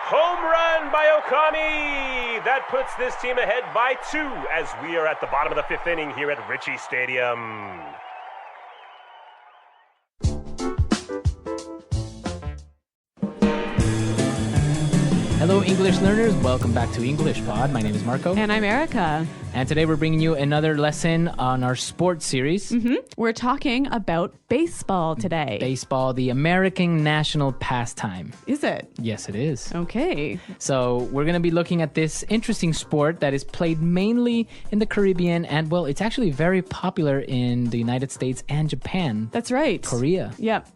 Home run by Okami! That puts this team ahead by 2 as we are at the bottom of the 5th inning here at Ritchie Stadium. Hello, English learners. Welcome back to English Pod. My name is Marco. And I'm Erica. And today we're bringing you another lesson on our sports series. We're talking about baseball today. Baseball, the American national pastime. Is it? Yes, it is. Okay. So we're going to be looking at this interesting sport that is played mainly in the Caribbean. And, well, it's actually very popular in the United States and Japan. That's right. Korea. Yep.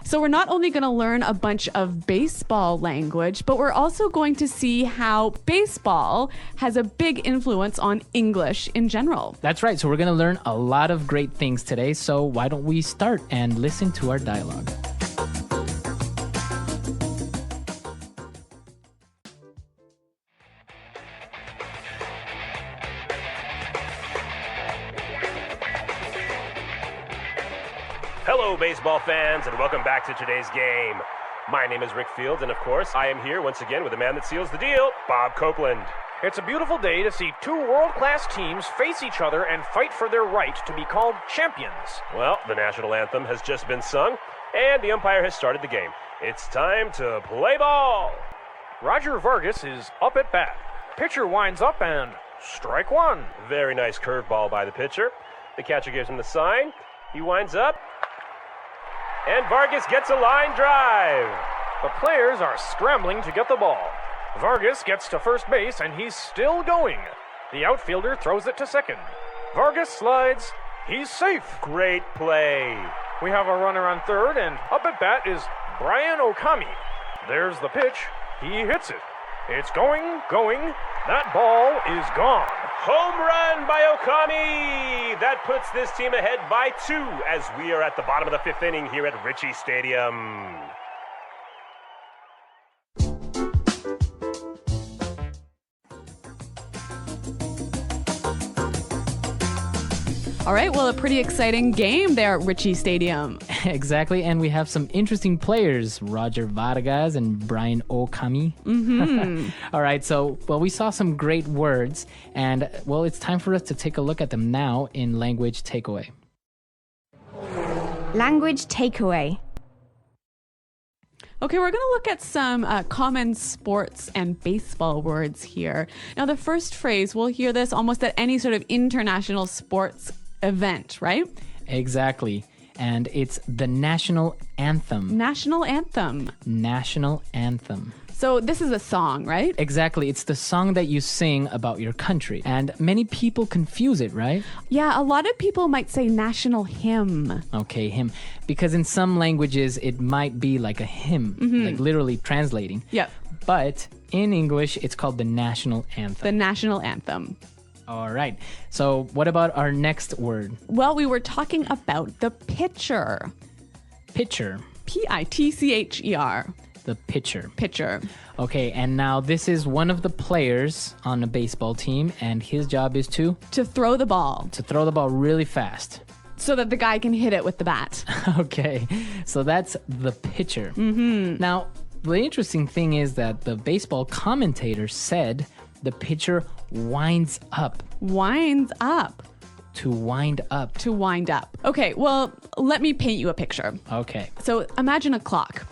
So we're not only going to learn a bunch of baseball language, but we're also going to see how baseball has a big influence on English in general. That's right. So we're going to learn a lot of great things today. So why don't we start and listen to our dialogue? Hello, baseball fans, and welcome back to today's game. My name is Rick Fields, and of course, I am here once again with the man that seals the deal, Bob Copeland. It's a beautiful day to see two world-class teams face each other and fight for their right to be called champions. Well, the national anthem has just been sung, and the umpire has started the game. It's time to play ball. Roger Vargas is up at bat. Pitcher winds up and strike one. Very nice curveball by the pitcher. The catcher gives him the sign. He winds up, and Vargas gets a line drive. The players are scrambling to get the ball. Vargas gets to first base, and he's still going. The outfielder throws it to second. Vargas slides. He's safe. Great play. We have a runner on third, and up at bat is Brian Okami. There's the pitch. He hits it. It's going. That ball is gone. Home run by Okami! That puts this team ahead by 2 as we are at the bottom of the 5th inning here at Ritchie Stadium. All right, well, a pretty exciting game there at Ritchie Stadium. Exactly, and we have some interesting players, Roger Vargas and Brian Okami. All right, so, well, we saw some great words, and, well, it's time for us to take a look at them now in Language Takeaway. Language takeaway. Okay, we're going to look at some common sports and baseball words here. Now, the first phrase, we'll hear this almost at any sort of international sports event, right? Exactly. And it's the national anthem. National anthem. National anthem. So this is a song, right? Exactly. It's the song that you sing about your country. And many people confuse it, right? Yeah, a lot of people might say national hymn. Okay, hymn. Because in some languages, it might be like a hymn, like literally translating. Yep. But in English, it's called the national anthem. The national anthem. All right. So what about our next word? Well, we were talking about the pitcher. Pitcher. Pitcher. The pitcher. Pitcher. Okay, and now this is one of the players on a baseball team, and his job is to throw the ball. To throw the ball really fast. So that the guy can hit it with the bat. Okay, so that's the pitcher. Now, the interesting thing is that the baseball commentator said the pitcher winds up. Winds up. To wind up. To wind up. Okay, well, let me paint you a picture. Okay. So imagine a clock.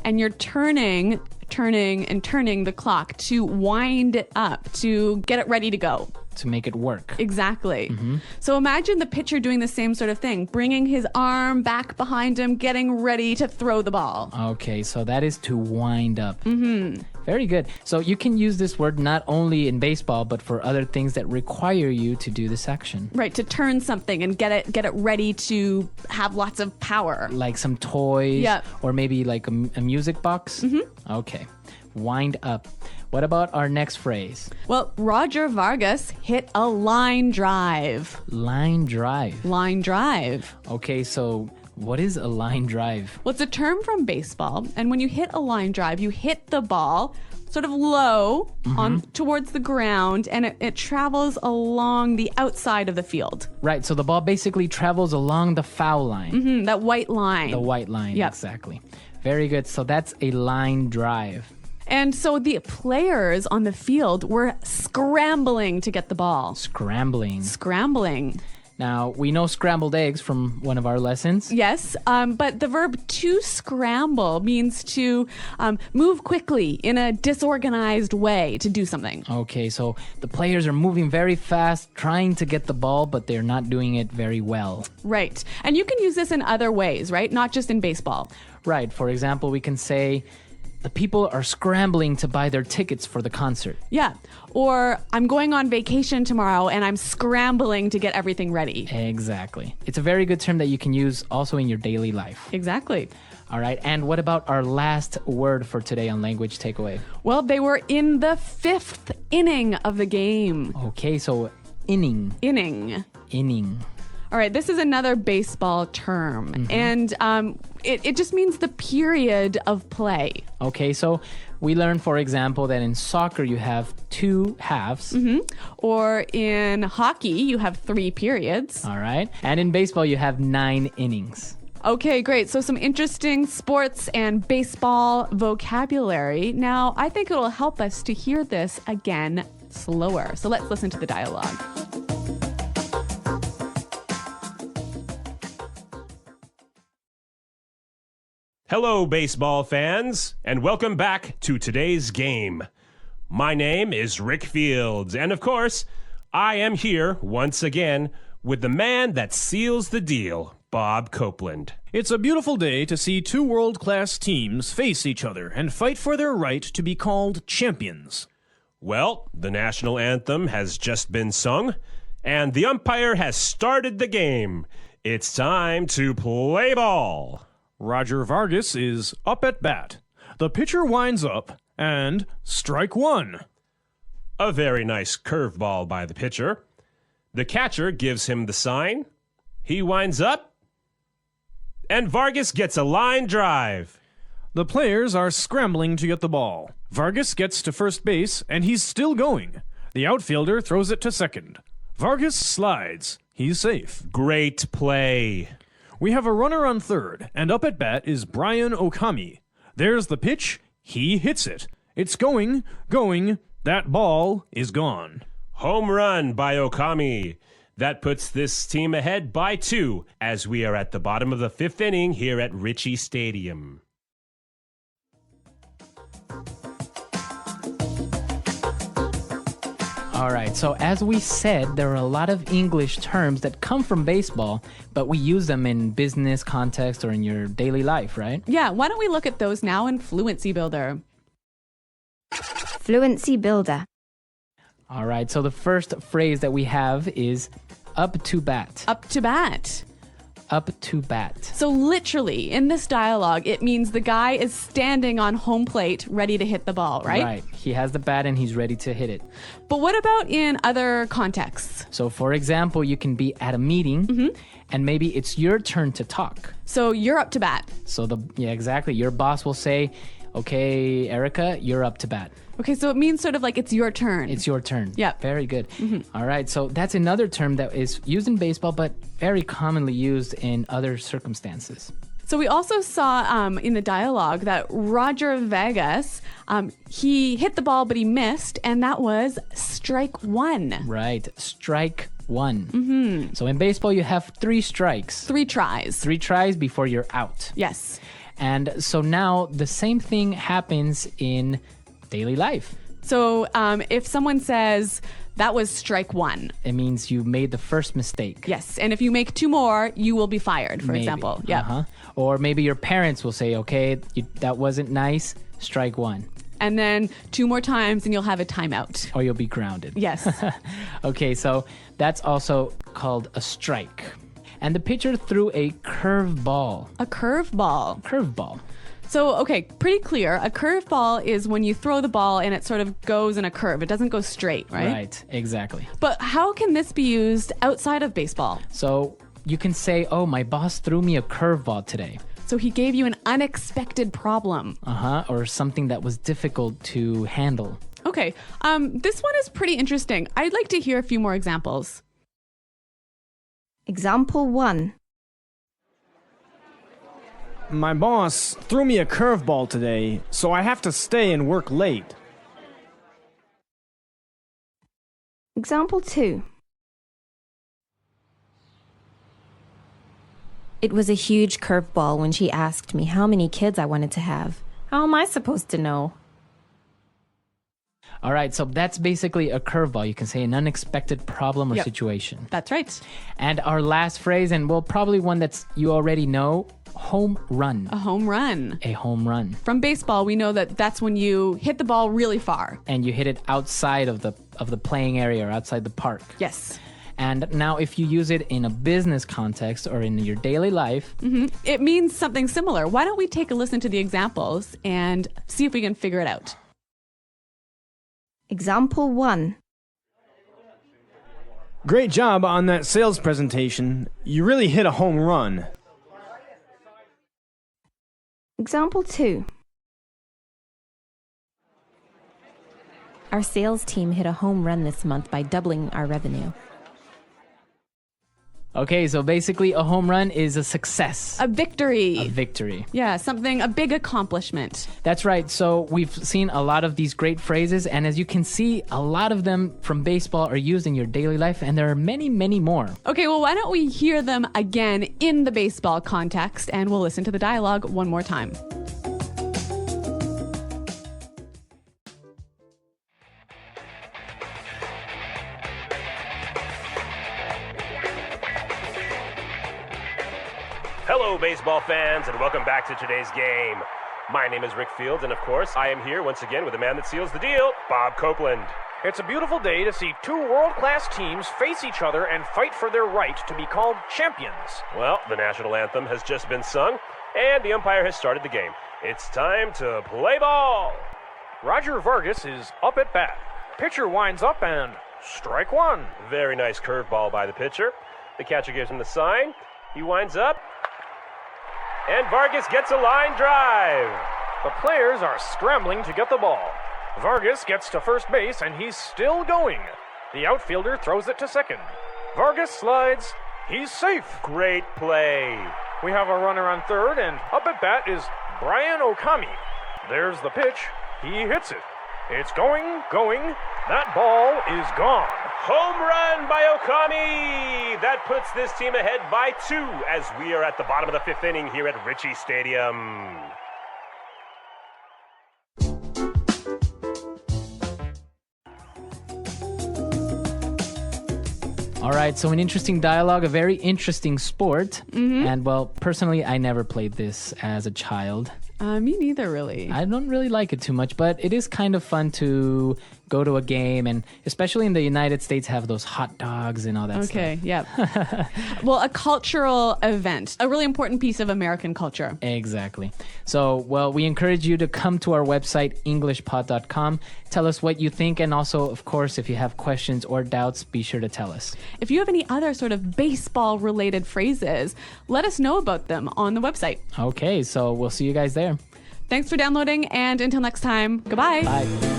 And you're turning the clock to wind it up, to get it ready to go. To make it work. Exactly. So imagine the pitcher doing the same sort of thing, bringing his arm back behind him, getting ready to throw the ball. Okay, so that is to wind up. Very good. So you can use this word not only in baseball, but for other things that require you to do this action. Right, to turn something and get it ready to have lots of power. Like some toys. Yep. Or maybe like a music box. Okay. Wind up. What about our next phrase? Well, Roger Vargas hit a line drive. Line drive. Line drive. Okay, so what is a line drive? Well, it's a term from baseball, and when you hit a line drive, you hit the ball sort of low on towards the ground, and it travels along the outside of the field. Right, so the ball basically travels along the foul line. That white line. The white line, Yep. exactly. Very good. So that's a line drive. And so the players on the field were scrambling to get the ball. Scrambling. Now, we know scrambled eggs from one of our lessons. Yes, but the verb to scramble means to move quickly in a disorganized way to do something. Okay, so the players are moving very fast, trying to get the ball, but they're not doing it very well. Right. And you can use this in other ways, right? Not just in baseball. Right. For example, we can say, the people are scrambling to buy their tickets for the concert. Yeah. Or I'm going on vacation tomorrow and I'm scrambling to get everything ready. Exactly. It's a very good term that you can use also in your daily life. Exactly. All right. And what about our last word for today on Language Takeaway? Well, they were in the 5th inning of the game. Okay, so inning. Inning. All right, this is another baseball term, and it just means the period of play. Okay, so we learned, for example, that in soccer you have 2 halves. Or in hockey, you have 3 periods. All right, and in baseball you have 9 innings. Okay, great. So some interesting sports and baseball vocabulary. Now, I think it'll help us to hear this again slower. So let's listen to the dialogue. Hello, baseball fans, and welcome back to today's game. My name is Rick Fields, and of course, I am here once again with the man that seals the deal, Bob Copeland. It's a beautiful day to see 2 world-class teams face each other and fight for their right to be called champions. Well, the national anthem has just been sung, and the umpire has started the game. It's time to play ball. Roger Vargas is up at bat. The pitcher winds up, and strike 1. A very nice curveball by the pitcher. The catcher gives him the sign. He winds up, and Vargas gets a line drive. The players are scrambling to get the ball. Vargas gets to first base, and he's still going. The outfielder throws it to second. Vargas slides. He's safe. Great play. We have a runner on third, and up at bat is Brian Okami. There's the pitch. He hits it. It's going. That ball is gone. Home run by Okami. That puts this team ahead by 2 as we are at the bottom of the 5th inning here at Ritchie Stadium. All right, so as we said, there are a lot of English terms that come from baseball, but we use them in business context or in your daily life, right? Yeah, why don't we look at those now in Fluency Builder? Fluency Builder. All right, so the first phrase that we have is up to bat. Up to bat. Up to bat. So literally, in this dialogue, it means the guy is standing on home plate ready to hit the ball, right? Right. He has the bat and he's ready to hit it. But what about in other contexts? So, for example, you can be at a meeting and maybe it's your turn to talk. So you're up to bat. So, exactly. Your boss will say, okay, Erica, you're up to bat. Okay, so it means sort of like it's your turn. It's your turn. Yeah. Very good. All right, so that's another term that is used in baseball, but very commonly used in other circumstances. So we also saw in the dialogue that Roger Vegas, he hit the ball, but he missed, and that was strike 1. Right, strike 1. So in baseball, you have 3 strikes. 3 tries. 3 tries before you're out. Yes. And so now the same thing happens in daily life. So if someone says, that was strike 1. It means you made the first mistake. Yes, and if you make 2 more, you will be fired, for Maybe. example. Yeah. Or maybe your parents will say, okay, that wasn't nice, strike 1. And then 2 more times and you'll have a timeout. Or you'll be grounded. Yes. Okay, so that's also called a strike. And the pitcher threw a curveball. A curveball. Curveball. So, okay, pretty clear. A curveball is when you throw the ball and it sort of goes in a curve. It doesn't go straight, right? Right, exactly. But how can this be used outside of baseball? So you can say, oh, my boss threw me a curveball today. So he gave you an unexpected problem. Or something that was difficult to handle. Okay, this one is pretty interesting. I'd like to hear a few more examples. Example 1. My boss threw me a curveball today, so I have to stay and work late. Example 2. It was a huge curveball when she asked me how many kids I wanted to have. How am I supposed to know? All right, so that's basically a curveball. You can say an unexpected problem or Yep. situation. That's right. And our last phrase, and well, probably one that's you already know, home run. A home run. A home run. From baseball, we know that that's when you hit the ball really far. And you hit it outside of the playing area or outside the park. Yes. And now if you use it in a business context or in your daily life, It means something similar. Why don't we take a listen to the examples and see if we can figure it out? Example 1. Great job on that sales presentation. You really hit a home run. Example 2. Our sales team hit a home run this month by doubling our revenue. okay, so basically a home run is a success. A victory. A victory. Yeah, a big accomplishment. That's right. So we've seen a lot of these great phrases, and as you can see, a lot of them from baseball are used in your daily life, and there are many, many more. Okay, well, why don't we hear them again in the baseball context, and we'll listen to the dialogue one more time. Hello, baseball fans, and welcome back to today's game. My name is Rick Fields, and of course, I am here once again with the man that seals the deal, Bob Copeland. It's a beautiful day to see two world-class teams face each other and fight for their right to be called champions. Well, the national anthem has just been sung, and the umpire has started the game. It's time to play ball. Roger Vargas is up at bat. Pitcher winds up and strike one. Very nice curveball by the pitcher. The catcher gives him the sign. He winds up, and Vargas gets a line drive. The players are scrambling to get the ball. Vargas gets to first base and he's still going. The outfielder throws it to second. Vargas slides. He's safe. Great play. We have a runner on third, and up at bat is Brian Okami. There's the pitch. He hits it. It's going. That ball is gone. Home run by Okami. That puts this team ahead by 2 as we are at the bottom of the 5th inning here at Ritchie Stadium. All right, so an interesting dialogue, a very interesting sport. And well, personally, I never played this as a child. Me neither, really. I don't really like it too much, but it is kind of fun to go to a game, and especially in the United States, have those hot dogs and all that stuff. Okay, yep. Well, a cultural event, a really important piece of American culture. Exactly. So, well, we encourage you to come to our website, englishpod.com. Tell us what you think, and also, of course, if you have questions or doubts, be sure to tell us. If you have any other sort of baseball-related phrases, let us know about them on the website. Okay, so we'll see you guys there. Thanks for downloading, and until next time, goodbye. Bye.